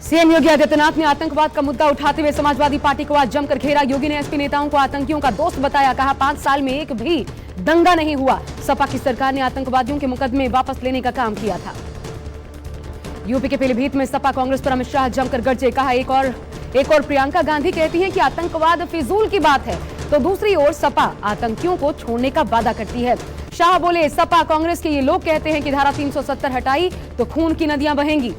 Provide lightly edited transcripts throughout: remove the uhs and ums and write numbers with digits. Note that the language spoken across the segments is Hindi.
सीएम योगी आदित्यनाथ ने आतंकवाद का मुद्दा उठाते हुए समाजवादी पार्टी को आज जमकर घेरा। योगी ने एसपी नेताओं को आतंकियों का दोस्त बताया। कहा 5 साल में एक भी दंगा नहीं हुआ। सपा की सरकार ने आतंकवादियों के मुकदमे वापस लेने का काम किया था। यूपी के पीलीभीत में सपा कांग्रेस पर अमित शाह जमकर गरजे। कहा एक और प्रियंका गांधी कहती हैं कि आतंकवाद फिजूल की बात है, तो दूसरी ओर सपा आतंकियों को छोड़ने का वादा करती है। शाह बोले, सपा कांग्रेस के ये लोग कहते हैं कि धारा 370 हटाई तो खून की नदियां बहेंगी।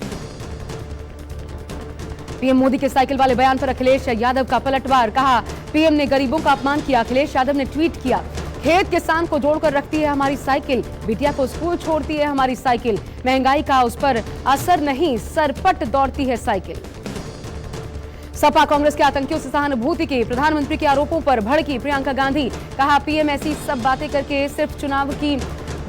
पीएम मोदी के साइकिल वाले बयान पर अखिलेश यादव का पलटवार। कहा पीएम ने गरीबों का अपमान किया। अखिलेश यादव ने ट्वीट किया, खेत किसान को जोड़कर रखती है हमारी साइकिल, बिटिया को स्कूल छोड़ती है हमारी साइकिल, महंगाई का उस पर असर नहीं, सरपट दौड़ती है साइकिल। सपा कांग्रेस के आतंकियों से सहानुभूति की, प्रधानमंत्री के आरोपों पर भड़की प्रियंका गांधी। कहा पीएम ऐसी सब बातें करके सिर्फ चुनाव की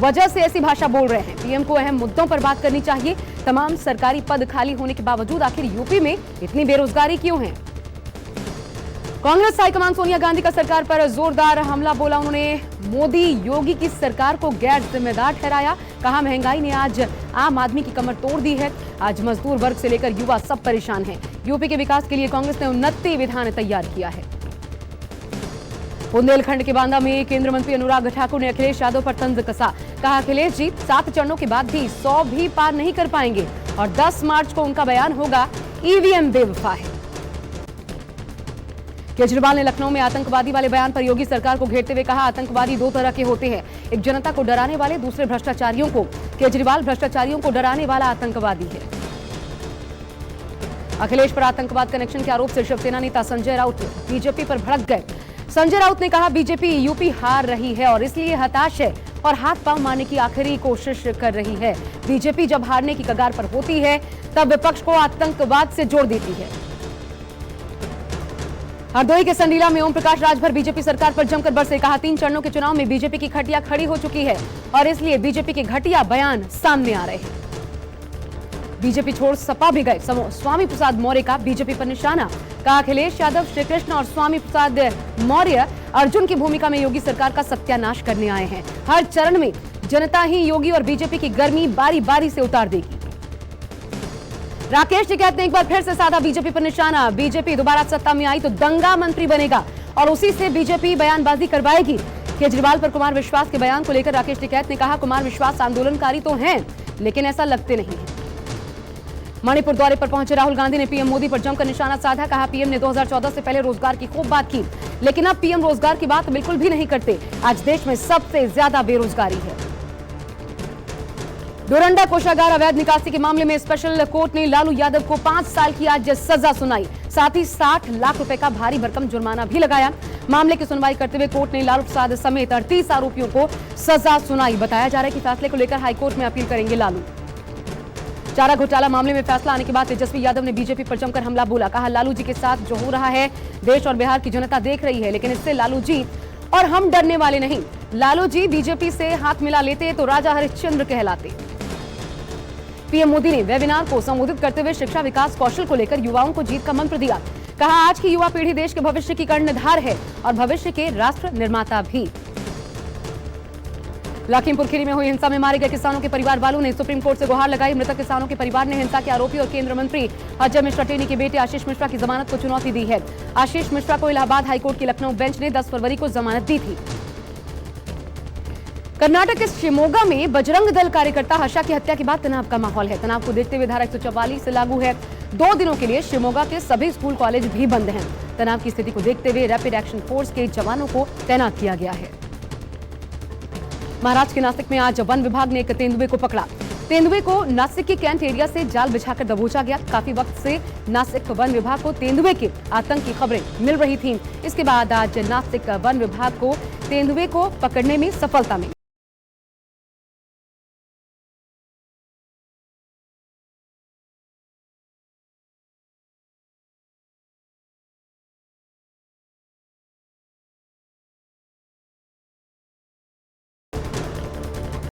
वजह से ऐसी भाषा बोल रहे हैं। पीएम को अहम मुद्दों पर बात करनी चाहिए। तमाम सरकारी पद खाली होने के बावजूद आखिर यूपी में इतनी बेरोजगारी क्यों है? कांग्रेस हाईकमान सोनिया गांधी का सरकार पर जोरदार हमला बोला। उन्होंने मोदी योगी की सरकार को गैर जिम्मेदार ठहराया। कहा महंगाई ने आज आम आदमी की कमर तोड़ दी है। आज मजदूर वर्ग से लेकर युवा सब परेशान हैं। यूपी के विकास के लिए कांग्रेस ने 29 विधान तैयार किया है। बुंदेलखंड के बांदा में केंद्रीय मंत्री अनुराग ठाकुर ने अखिलेश यादव पर तंज कसा। कहा अखिलेश जी 7 चरणों के बाद भी 100 भी पार नहीं कर पाएंगे और 10 मार्च को उनका बयान होगा ईवीएम बेवफा है। केजरीवाल ने लखनऊ में आतंकवादी वाले बयान पर योगी सरकार को घेरते हुए कहा आतंकवादी 2 तरह के होते हैं, एक जनता को डराने वाले, दूसरे भ्रष्टाचारियों को। केजरीवाल भ्रष्टाचारियों को डराने वाला आतंकवादी है। अखिलेश पर आतंकवाद कनेक्शन के आरोप से शिवसेना नेता संजय राउत बीजेपी पर भड़क गए। संजय राउत ने कहा बीजेपी यूपी हार रही है और इसलिए हताश है और हाथ पांव मारने की आखिरी कोशिश कर रही है। बीजेपी जब हारने की कगार पर होती है तब विपक्ष को आतंकवाद से जोड़ देती है। हरदोई के संडीला में ओम प्रकाश राजभर बीजेपी सरकार पर जमकर बरसे। कहा 3 चरणों के चुनाव में बीजेपी की खटिया खड़ी हो चुकी है और इसलिए बीजेपी के घटिया बयान सामने आ रहे हैं। बीजेपी छोड़ सपा भी गए। स्वामी प्रसाद मौर्य का बीजेपी पर निशाना। कहा अखिलेश यादव, श्री कृष्ण और स्वामी प्रसाद मौर्य अर्जुन की भूमिका में योगी सरकार का सत्यानाश करने आए हैं। हर चरण में जनता ही योगी और बीजेपी की गर्मी बारी बारी से उतार देगी। राकेश टिकैत ने एक बार फिर से साधा बीजेपी पर निशाना। बीजेपी दोबारा सत्ता में आई तो दंगा मंत्री बनेगा और उसी से बीजेपी बयानबाजी करवाएगी। केजरीवाल पर कुमार विश्वास के बयान को लेकर राकेश टिकैत ने कहा कुमार विश्वास आंदोलनकारी तो हैं, लेकिन ऐसा लगते नहीं है। मणिपुर दौरे पर पहुंचे राहुल गांधी ने पीएम मोदी पर जमकर निशाना साधा। कहा पीएम ने 2014 से पहले रोजगार की खूब बात की, लेकिन अब पीएम रोजगार की बात बिल्कुल भी नहीं करते। आज देश में सबसे ज्यादा बेरोजगारी है। डोरंडा कोषागार अवैध निकासी के मामले में स्पेशल कोर्ट ने लालू यादव को 5 साल की आज सजा सुनाई। साथ ही 60 लाख रुपए का भारी भरकम जुर्माना भी लगाया। मामले की सुनवाई करते हुए कोर्ट ने लालू प्रसाद समेत 38 आरोपियों को सजा सुनाई। बताया जा रहा है कि फैसले को लेकर हाईकोर्ट में अपील करेंगे लालू। चारा घोटाला मामले में फैसला आने के बाद तेजस्वी यादव ने बीजेपी पर जमकर हमला बोला। कहा लालू जी के साथ जो हो रहा है देश और बिहार की जनता देख रही है, लेकिन इससे लालू जी और हम डरने वाले नहीं। लालू जी बीजेपी से हाथ मिला लेते तो राजा हरिश्चंद्र कहलाते। पीएम मोदी ने वेबिनार को संबोधित करते हुए शिक्षा, विकास, कौशल को लेकर युवाओं को जीत का मंत्र दिया। कहा आज की युवा पीढ़ी देश के भविष्य की कर्णधार है और भविष्य के राष्ट्र निर्माता भी। लखीमपुर खीरी में हुई हिंसा में मारे गए किसानों के परिवार वालों ने सुप्रीम कोर्ट से गुहार लगाई। मृतक किसानों के परिवार ने हिंसा के आरोपी और केंद्रीय मंत्री अजय मिश्रा टेनी के बेटे आशीष मिश्रा की जमानत को चुनौती दी है। आशीष मिश्रा को इलाहाबाद हाईकोर्ट की लखनऊ बेंच ने 10 फरवरी को जमानत दी थी। कर्नाटक के शिमोगा में बजरंग दल कार्यकर्ता हर्षा की हत्या के बाद तनाव का माहौल है। तनाव को देखते हुए धारा 144 लागू है। 2 दिनों के लिए शिमोगा के सभी स्कूल कॉलेज भी बंद हैं। तनाव की स्थिति को देखते हुए रैपिड एक्शन फोर्स के जवानों को तैनात किया गया है। महाराष्ट्र के नासिक में आज वन विभाग ने एक तेंदुए को पकड़ा। तेंदुए को नासिक के कैंट एरिया से जाल बिछाकर दबोचा गया। काफी वक्त से नासिक वन विभाग को तेंदुए के आतंक की खबरें मिल रही थीं। इसके बाद आज नासिक वन विभाग को तेंदुए को पकड़ने में सफलता मिली।